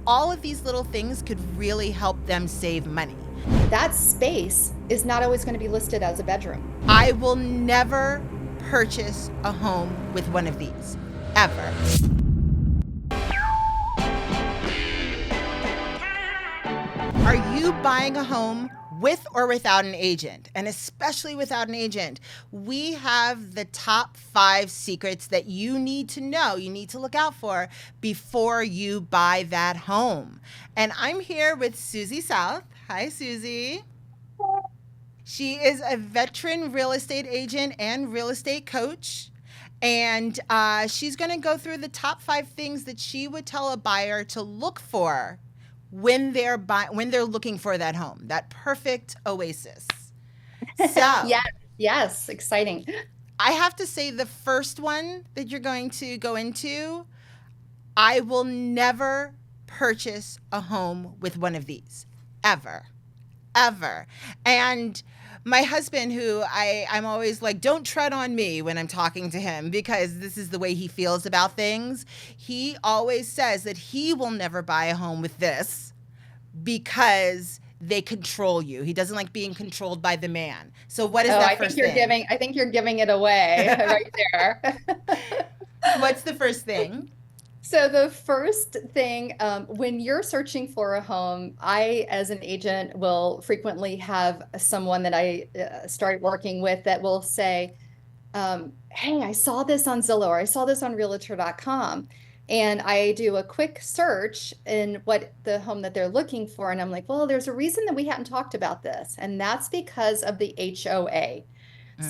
all of these little things could really help them save money. That space is not always going to be listed as a bedroom. I will never purchase a home with one of these, ever. Are you buying a home with or without an agent? And especially without an agent, we have the top 5 secrets that you need to know, you need to look out for before you buy that home. And I'm here with Susie South. Hi, Susie. She is a veteran real estate agent and real estate coach. And she's going to go through the top 5 things that she would tell a buyer to look for when they're looking for that home, that perfect oasis. So yes, exciting. I have to say, the first one that you're going to go into, I will never purchase a home with one of these, ever. And my husband, who I'm always like, don't tread on me when I'm talking to him, because this is the way he feels about things. He always says that he will never buy a home with this because they control you. He doesn't like being controlled by the man. So what is that first thing? I think you're giving it away right there. What's the first thing? So the first thing, when you're searching for a home, I, as an agent, will frequently have someone that I start working with that will say, hey, I saw this on Zillow, or I saw this on realtor.com. And I do a quick search in what the home that they're looking for. And I'm like, well, there's a reason that we hadn't talked about this. And that's because of the HOA.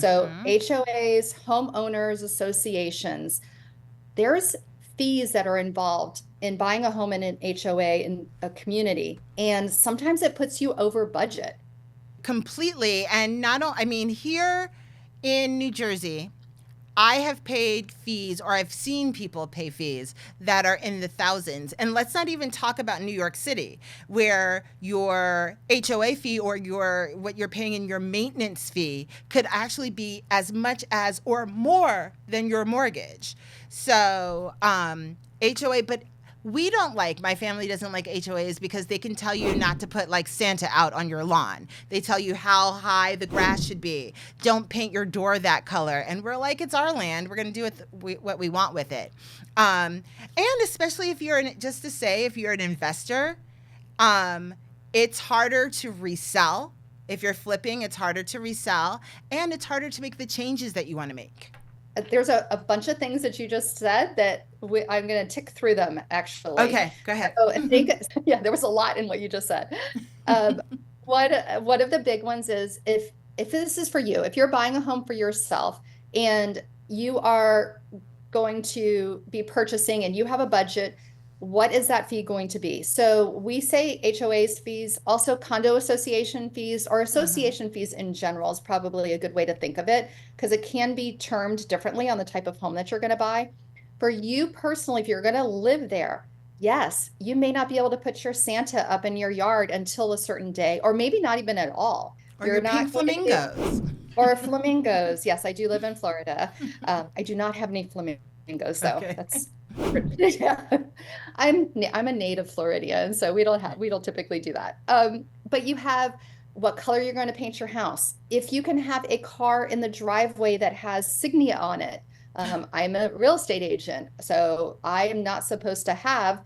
So HOAs, homeowners associations, there's fees that are involved in buying a home in an HOA in a community. And sometimes it puts you over budget. Completely. And here in New Jersey, I have paid fees, or I've seen people pay fees that are in the thousands. And let's not even talk about New York City, where your HOA fee or what you're paying in your maintenance fee could actually be as much as or more than your mortgage. So HOA, but my family doesn't like HOAs because they can tell you not to put like Santa out on your lawn. They tell you how high the grass should be. Don't paint your door that color. And we're like, it's our land. We're going to do what we want with it. And especially if you're an investor, it's harder to resell. If you're flipping, it's harder to resell, and it's harder to make the changes that you want to make. There's a bunch of things that you just said that I'm going to tick through them, actually. Okay, go ahead. So I think, there was a lot in what you just said. One of the big ones is if this is for you, if you're buying a home for yourself and you are going to be purchasing and you have a budget, what is that fee going to be? So we say HOA's fees, also condo association fees, or association fees in general is probably a good way to think of it, because it can be termed differently on the type of home that you're going to buy. For you personally, if you're going to live there, yes, you may not be able to put your Santa up in your yard until a certain day, or maybe not even at all. Or your pink flamingos. Or flamingos. Yes, I do live in Florida. I do not have any flamingos, though. Okay. That's yeah. I'm a native Floridian, so we don't typically do that. But you have what color you're going to paint your house. If you can have a car in the driveway that has signia on it. I'm a real estate agent, so I am not supposed to have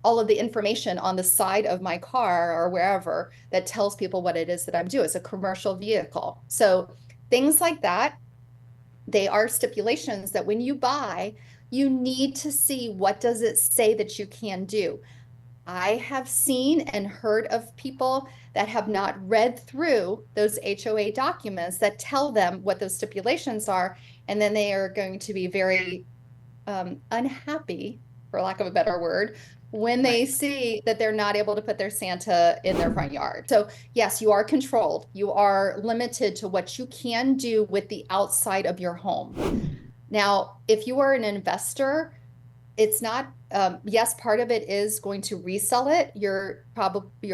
all of the information on the side of my car or wherever that tells people what it is that I'm doing. It's a commercial vehicle. So things like that, they are stipulations that when you buy, you need to see what does it say that you can do. I have seen and heard of people that have not read through those HOA documents that tell them what those stipulations are, and then they are going to be very unhappy, for lack of a better word, when they see that they're not able to put their Santa in their front yard. So yes, you are controlled. You are limited to what you can do with the outside of your home. Now, if you are an investor, it's not, yes, part of it is going to resell it. You're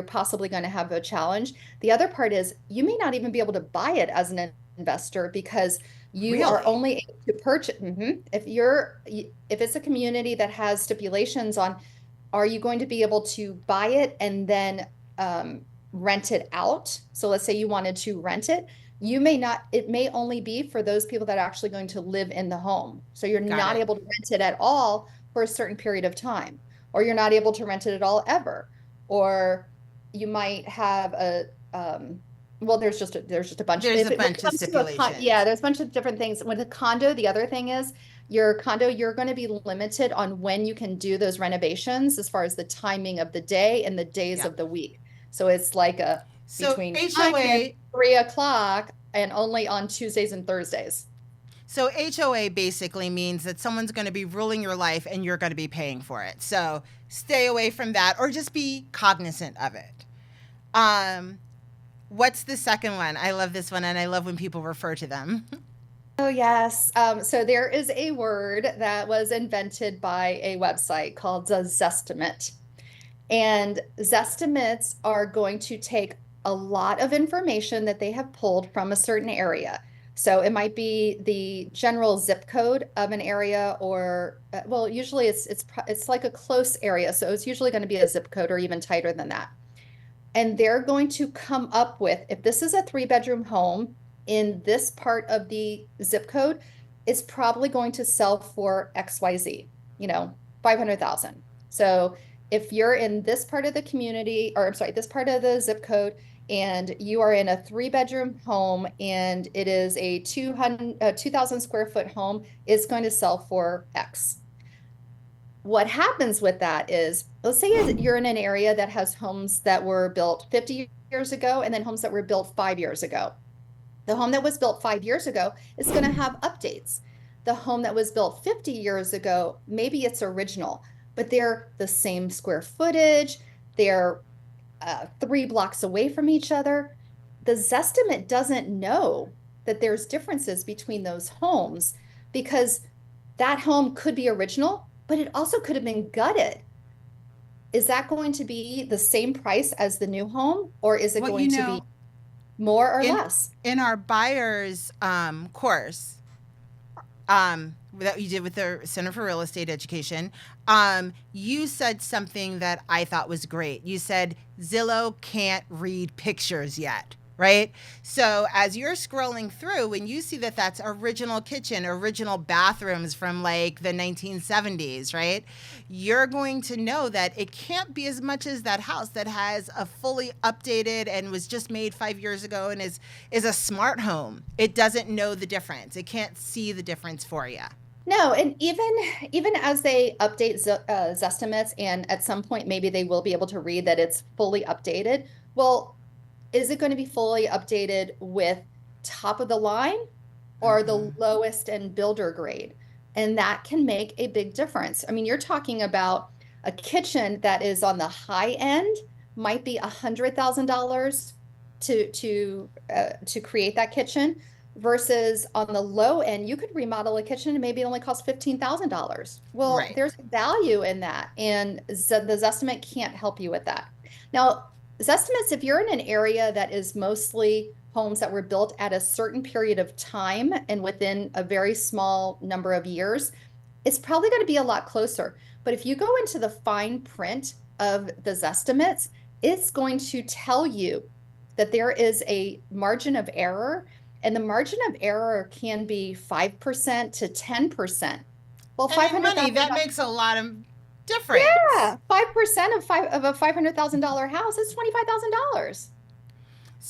possibly going to have a challenge. The other part is you may not even be able to buy it as an investor because you are only able to purchase. If it's a community that has stipulations on Are you going to be able to buy it and then rent it out? So let's say you wanted to rent it. You may not, it may only be for those people that are actually going to live in the home. So you're Got not it. able to rent it at all for a certain period of time, or you're not able to rent it at all ever. Or you might have well, there's just a bunch. There's a If it bunch of comes to yeah, stipulations. there's a bunch of different things. With a condo, the other thing is your condo, you're going to be limited on when you can do those renovations as far as the timing of the day and the days Yeah. of the week. So it's like a So between 9 and HOA, 3 o'clock and only on Tuesdays and Thursdays. so HOA basically means that someone's going to be ruling your life and you're going to be paying for it. So stay away from that or just be cognizant of it. What's the second one? I love this one and I love when people refer to them. Oh, yes. So there is a word that was invented by a website called a Zestimate. And Zestimates are going to take a lot of information that they have pulled from a certain area. So it might be the general zip code of an area, or well, usually it's like a close area, so it's usually going to be a zip code or even tighter than that. And they're going to come up with, if this is a 3-bedroom home in this part of the zip code, it's probably going to sell for XYZ, 500,000. So if you're in this part of the community, or I'm sorry, this part of the zip code, and you are in a 3-bedroom home and it is a 2,000 square foot home, it's going to sell for X. What happens with that is, let's say you're in an area that has homes that were built 50 years ago and then homes that were built 5 years ago. The home that was built 5 years ago is going to have updates. The home that was built 50 years ago, maybe it's original, but they're the same square footage. They're 3 blocks away from each other. The Zestimate doesn't know that there's differences between those homes because that home could be original, but it also could have been gutted. Is that going to be the same price as the new home, or is it Well, going to be more or less? In our buyer's course that you did with the Center for Real Estate Education, you said something that I thought was great. You said Zillow can't read pictures yet, right? So as you're scrolling through, when you see that that's original kitchen, original bathrooms from like the 1970s, right? You're going to know that it can't be as much as that house that has a fully updated and was just made 5 years ago and is a smart home. It doesn't know the difference. It can't see the difference for you. No, and even as they update Zestimates, and at some point maybe they will be able to read that it's fully updated. Well, is it going to be fully updated with top of the line or the lowest and builder grade? And that can make a big difference. I mean, you're talking about a kitchen that is on the high end, might be $100,000 to create that kitchen, versus on the low end, you could remodel a kitchen and maybe it only costs $15,000. Well, Right. there's value in that, and the Zestimate can't help you with that. Now, Zestimates, if you're in an area that is mostly homes that were built at a certain period of time and within a very small number of years, it's probably going to be a lot closer. But if you go into the fine print of the Zestimates, it's going to tell you that there is a margin of error, and the margin of error can be 5% to 10%. Well, And in money, that makes a lot of difference. yeah, 5% of a $500,000 house is $25,000. That's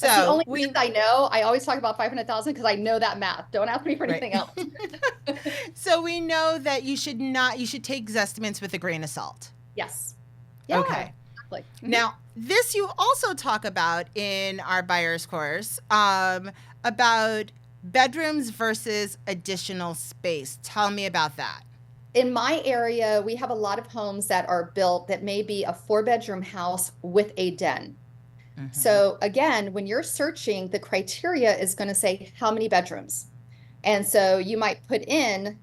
the So only math I know. I always talk about 500,000 because I know that math. Don't ask me for anything else. so we know that you should take Zestimates with a grain of salt. Yes. Yeah. Okay. Exactly. Now, this you also talk about in our buyer's course, about bedrooms versus additional space. Tell me about that. In my area, we have a lot of homes that are built that may be a 4-bedroom house with a den. So again, when you're searching, the criteria is going to say how many bedrooms. And so you might put in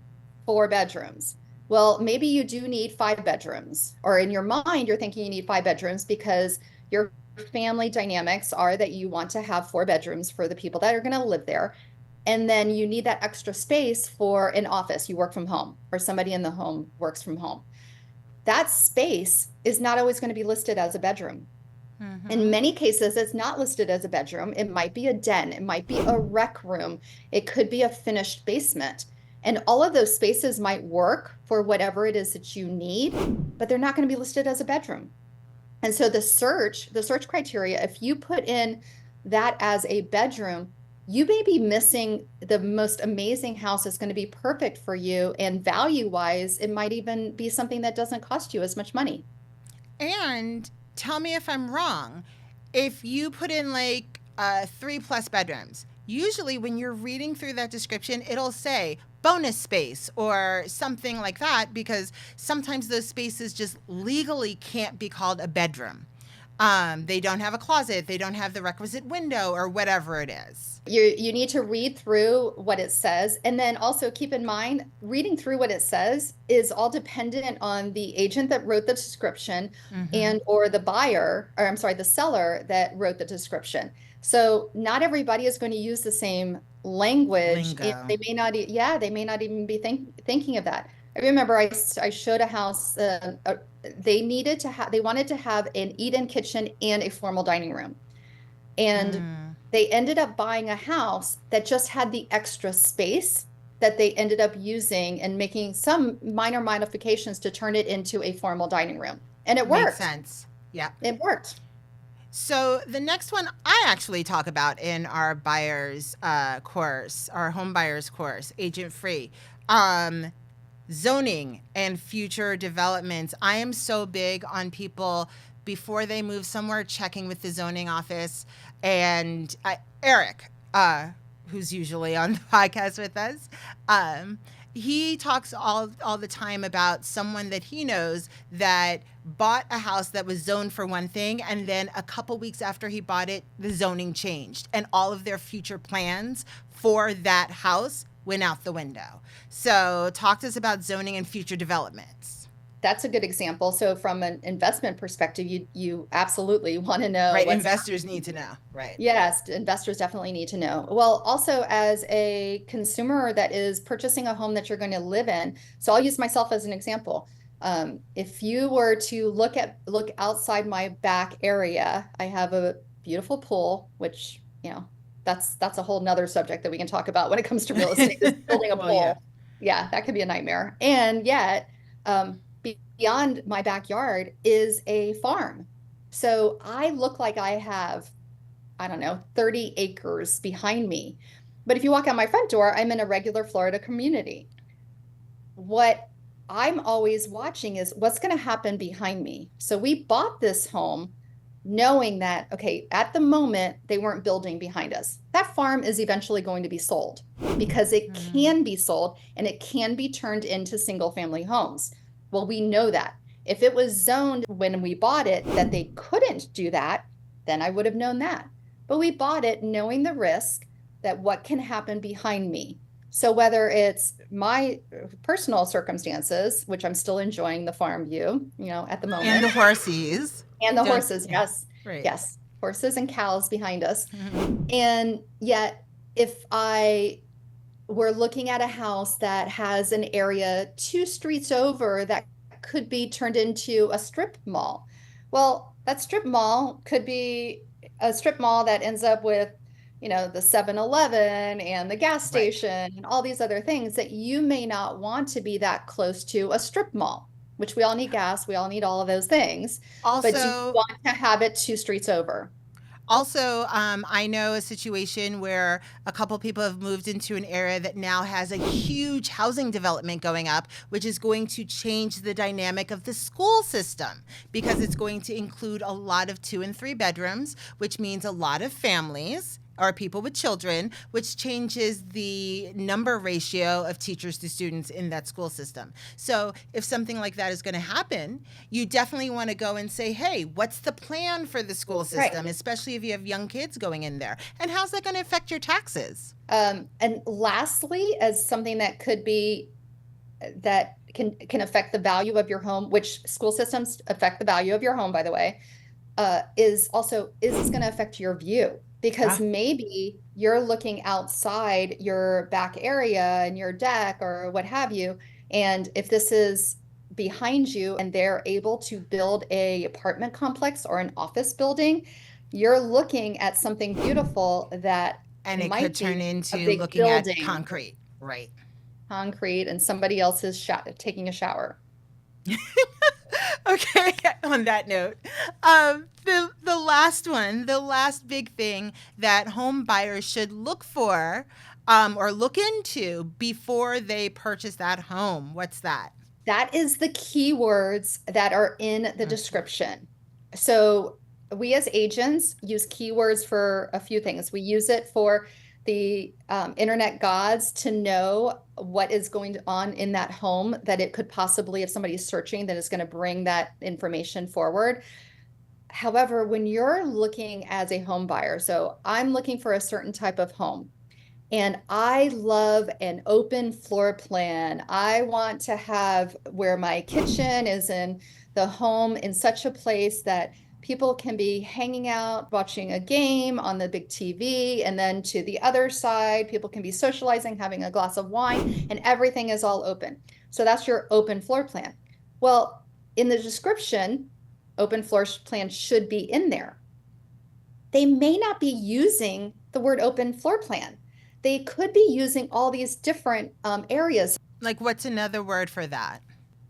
4 bedrooms. Well, maybe you do need 5 bedrooms, or in your mind, you're thinking you need 5 bedrooms because your family dynamics are that you want to have 4 bedrooms for the people that are going to live there. And then you need that extra space for an office. You work from home, or somebody in the home works from home. that space is not always going to be listed as a bedroom. In Mm-hmm. many cases, it's not listed as a bedroom. It might be a den. It might be a rec room. It could be a finished basement. And all of those spaces might work for whatever it is that you need, but they're not going to be listed as a bedroom. And so the search criteria, if you put in that as a bedroom, you may be missing the most amazing house that's going to be perfect for you. And value wise, it might even be something that doesn't cost you as much money. And tell me if I'm wrong. If you put in like 3+ bedrooms, usually when you're reading through that description, it'll say bonus space or something like that, because sometimes those spaces just legally can't be called a bedroom. They don't have a closet, they don't have the requisite window or whatever it is. You need to read through what it says, and then also keep in mind reading through what it says is all dependent on the agent that wrote the description Mm-hmm. and or the buyer, or I'm sorry, the seller that wrote the description. So not everybody is going to use the same language, and Lingo. they may not yeah, they may not even be thinking of that. I remember I showed a house, they wanted to have an eat-in kitchen and a formal dining room, and Mm. they ended up buying a house that just had the extra space that they ended up using and making some minor modifications to turn it into a formal dining room. And it Makes worked. sense. Yeah. It worked. So the next one I actually talk about in our buyers course, our home buyers course, agent free, zoning and future developments. I am so big on people before they move somewhere checking with the zoning office. And Eric, who's usually on the podcast with us, um, he talks all the time about someone that he knows that bought a house that was zoned for one thing, and then a couple weeks after he bought it, the zoning changed and all of their future plans for that house went out the window. So talk to us about zoning and future developments. That's a good example. So from an investment perspective, you absolutely want to know Right, what's investors need to know. Right. yes, investors definitely need to know. Well, also as a consumer that is purchasing a home that you're going to live in, so I'll use myself as an example. If you were to look outside my back area, I have a beautiful pool, which, that's a whole nother subject that we can talk about when it comes to real estate, is building a Well, yeah. pool. Yeah, that could be a nightmare. And yet, beyond my backyard is a farm. So I look like I have, I don't know, 30 acres behind me. But if you walk out my front door, I'm in a regular Florida community. What I'm always watching is what's going to happen behind me. So we bought this home knowing that, okay, at the moment, they weren't building behind us. That farm is eventually going to be sold because it Mm. can be sold and it can be turned into single family homes. Well, we know that. If it was zoned when we bought it that they couldn't do that, then I would have known that. But we bought it knowing the risk that what can happen behind me. So whether it's my personal circumstances, which I'm still enjoying the farm view, at the And the moment, horses. and the Don't, horses, yeah. yes, Right. yes, horses and cows behind us. Mhm. And yet, if I were looking at a house that has an area 2 streets over that could be turned into a strip mall, well, that strip mall could be a strip mall that ends up with, the 7-Eleven and the gas Right. station and all these other things that you may not want to be that close to a strip mall, which we all need gas, we all need all of those things. But do you Also, want to have it 2 streets over? I know a situation where a couple people have moved into an area that now has a huge housing development going up, which is going to change the dynamic of the school system because it's going to include a lot of 2 and 3 bedrooms, which means a lot of families or people with children, which changes the number ratio of teachers to students in that school system. So if something like that is going to happen, you definitely want to go and say, hey, what's the plan for the school Right. system, especially if you have young kids going in there? And how's that going to affect your taxes? And lastly, as something that could be that can affect the value of your home, which school systems affect the value of your home, by the way, is this going to affect your view? Because Ah, maybe you're looking outside your back area and your deck or what have you, and if this is behind you and they're able to build a apartment complex or an office building, you're looking at something beautiful that And it could might turn be a into big looking at building, concrete, right? concrete, and somebody else is taking a shower. Okay, on that note, the last one, the last big thing that home buyers should look for or look into before they purchase that home. What's that? That is the keywords that are in the description. So we as agents use keywords for a few things. We use it for the internet gods to know what is going on in that home, that it could possibly, if somebody's searching, that is going to bring that information forward. However, when you're looking as a home buyer, so I'm looking for a certain type of home, and I love an open floor plan. I want to have where my kitchen is in the home in such a place that people can be hanging out, watching a game on the big TV. And then to the other side, people can be socializing, having a glass of wine, and everything is all open. So that's your open floor plan. Well, in the description, open floor plan should be in there. They may not be using the word open floor plan. They could be using all these different areas. Like, what's another word for that?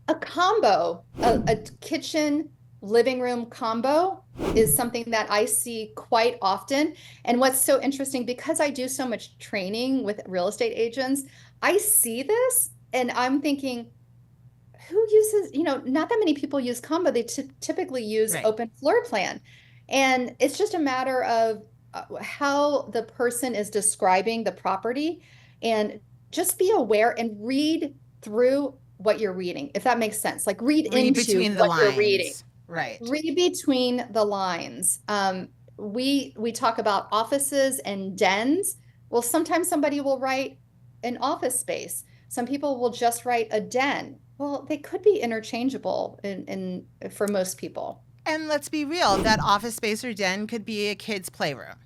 A combo, a kitchen living room combo is something that I see quite often. And what's so interesting, because I do so much training with real estate agents, I see this and I'm thinking, who uses, not that many people use combo. They typically use open floor plan. And it's just a matter of how the person is describing the property, and just be aware and read through what you're reading, if that makes sense. Like read into between the what lines. You're reading. Right. Read between the lines. We talk about offices and dens. Well, sometimes somebody will write an office space. Some people will just write a den. Well, they could be interchangeable for most people. And let's be real, that office space or den could be a kid's playroom.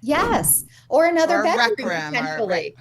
Yes. Or another bedroom, rec room, potentially.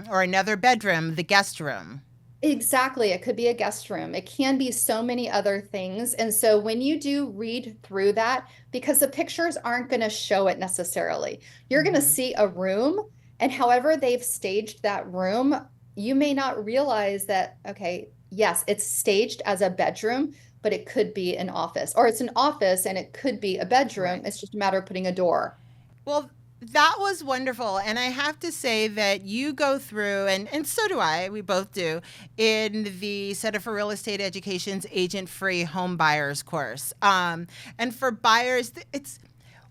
Or another bedroom, the guest room. Exactly. It could be a guest room. It can be so many other things. And so when you do read through that, because the pictures aren't going to show it necessarily, you're going to see a room, and however they've staged that room, you may not realize that, okay, yes, it's staged as a bedroom, but it could be an office, or it's an office and it could be a bedroom. It's just a matter of putting a door. Well, that was wonderful. And I have to say that you go through, and so do I, we both do, in the Center for Real Estate Education's Agent-Free Home Buyers course. And for buyers,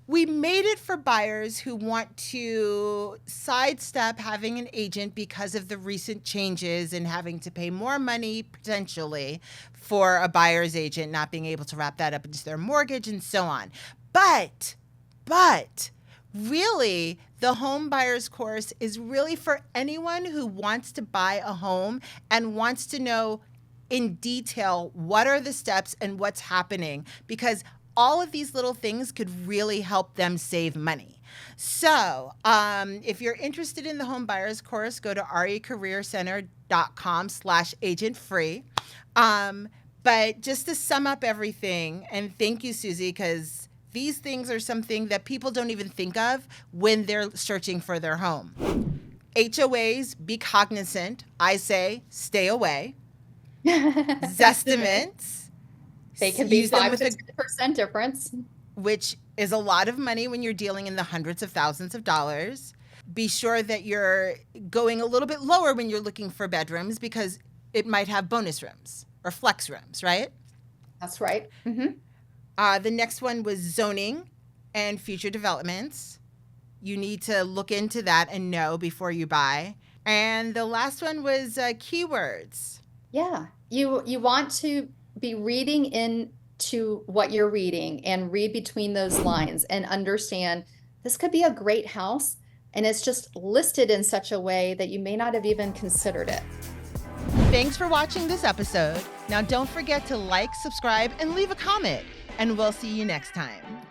we made it for buyers who want to sidestep having an agent because of the recent changes and having to pay more money potentially for a buyer's agent, not being able to wrap that up into their mortgage and so on. But really, the home buyers course is really for anyone who wants to buy a home and wants to know in detail what are the steps and what's happening, because all of these little things could really help them save money. So if you're interested in the home buyers course, go to recareercenter.com/agent-free. But just to sum up everything, and thank you, Susie, because these things are something that people don't even think of when they're searching for their home. HOAs, be cognizant. I say stay away. Zestimates. They can be 5 to 10% difference, which is a lot of money when you're dealing in the hundreds of thousands of dollars. Be sure that you're going a little bit lower when you're looking for bedrooms, because it might have bonus rooms or flex rooms, right? That's right. The next one was zoning and future developments. You need to look into that and know before you buy. And the last one was keywords. Yeah, you want to be reading into what you're reading and read between those lines and understand this could be a great house, and it's just listed in such a way that you may not have even considered it. Thanks for watching this episode. Now don't forget to like, subscribe, and leave a comment, and we'll see you next time.